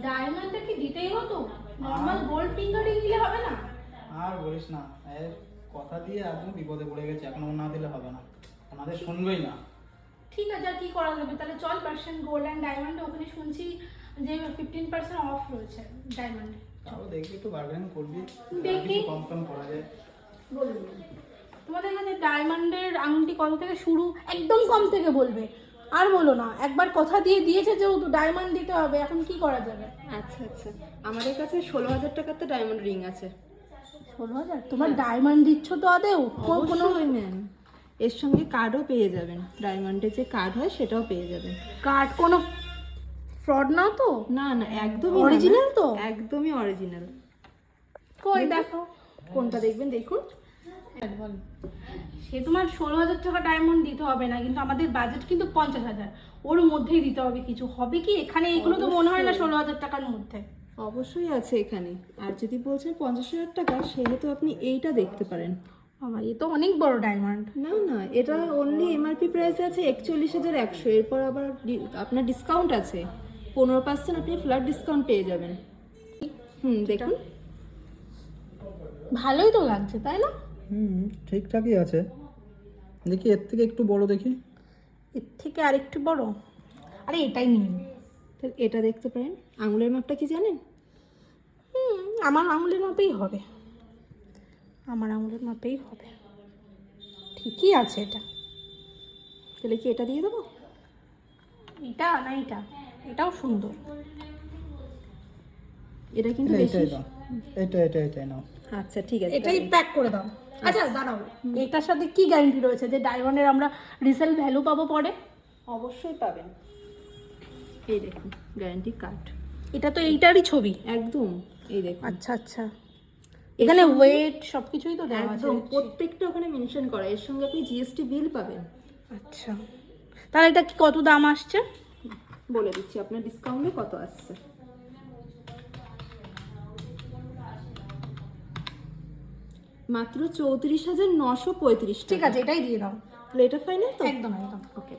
ডায়মন্ডটা কি দিতেই হতো? নর্মাল গোল্ড ফিঙ্গারিং দিলে হবে না? আর বলিস না, এর কথা দিয়ে একদম বিপদে পড়ে গেছে। এখন ও না দিলে হবে না, ওনাদের শুনবেই না। ঠিক আছে, আর কি করা যাবে? তাহলে চল পার্সেন্ট গোল্ড অ্যান্ড ডায়মন্ডে, ওখানে শুনছি যে 15% অফ রয়েছে ডায়মন্ডে। তাও দেখবি, একটু বার্গেনিং করবি, দেখি। কম কম করা যায়। বলুন, তোমাদের কাছে ডায়মন্ডের আংটি কত থেকে শুরু? একদম কম থেকে বলবে, আর বলো না। একবার কথা দিয়ে দিয়েছে যেহেতু ডায়মন্ড দিতে হবে, এখন কি করা যাবে? আচ্ছা আচ্ছা, আমাদের কাছে 16,000 টাকার তো ডায়মন্ড রিং আছে। 16,000? তোমার ডায়মন্ড দিচ্ছ তো আদেও? কোনো অবশ্যই ম্যাম, এর সঙ্গে কার্ডও পেয়ে যাবেন। ডায়মন্ডের যে কার্ড হয় সেটাও পেয়ে যাবেন। কার্ড কোনো ফ্রড না তো? না না, একদমই Original তো? একদমই অরিজিনাল। কই দেখো। কোনটা দেখবেন দেখুন। বল। সে তোমার 16,000 টাকা ডায়মন্ড দিতে হবে না, কিন্তু আমাদের বাজেট কিন্তু 50,000, ওর মধ্যেই দিতে হবে। কিছু হবে কি এখানে? এগুলো তো মনে হয় না 16,000 টাকার মধ্যে। অবশ্যই আছে এখানে। আর যদি বলছেন 50,000 টাকা, সেহেতু আপনি এইটা দেখতে পারেন। আমার এ তো অনেক বড় ডায়মন্ড। না না, এটা অনলি এমআরপি প্রাইস আছে 41,100। এরপর আবার আপনার ডিসকাউন্ট আছে 15%। আপনি ফ্ল্যাট ডিসকাউন্ট পেয়ে যাবেন। দেখুন। ভালোই তো লাগছে, তাই না? ঠিকঠাকই আছে। দেখি এর থেকে একটু বড় দেখি। এর থেকে আর একটু বড়? আরে এটাই নিন। তাহলে এটা দেখতে পারেন। আঙুলের মাপটা কি জানেন? আমার আঙুলের মাপেই হবে, আমার আঙুলের মাপেই হবে। ঠিকই আছে এটা। তাহলে কি এটা দিয়ে দেবো? এটা না, এটা, এটাও সুন্দর। এটা কিন্তু বেশি। এটাই নাও। আচ্ছা ঠিক আছে, এটাই প্যাক করে দাও। আচ্ছা দাঁড়াও, এটার সাথে কি গ্যারান্টি রয়েছে যে ডায়মন্ডের আমরা রিসেল ভ্যালু পাবো পরে? অবশ্যই পাবেন। এই দেখুন গ্যারান্টি কার্ড। এটা তো এইটারই ছবি একদম। এই দেখুন। আচ্ছা আচ্ছা, এখানে ওয়েট সবকিছুই তো দেওয়া আছে। একদম প্রত্যেকটা ওখানে মেনশন করা। এর সঙ্গে আপনি জিএসটি বিল পাবেন। আচ্ছা, তাহলে এটা কি কত দাম আসছে? বলে দিচ্ছি আপনার ডিসকাউন্টে কত আসছে। মাত্র 34,935 ঠিক আছে, এটাই দিয়ে দাও। তাহলে এটা ফাইনাল তো? একদম একদম। ওকে।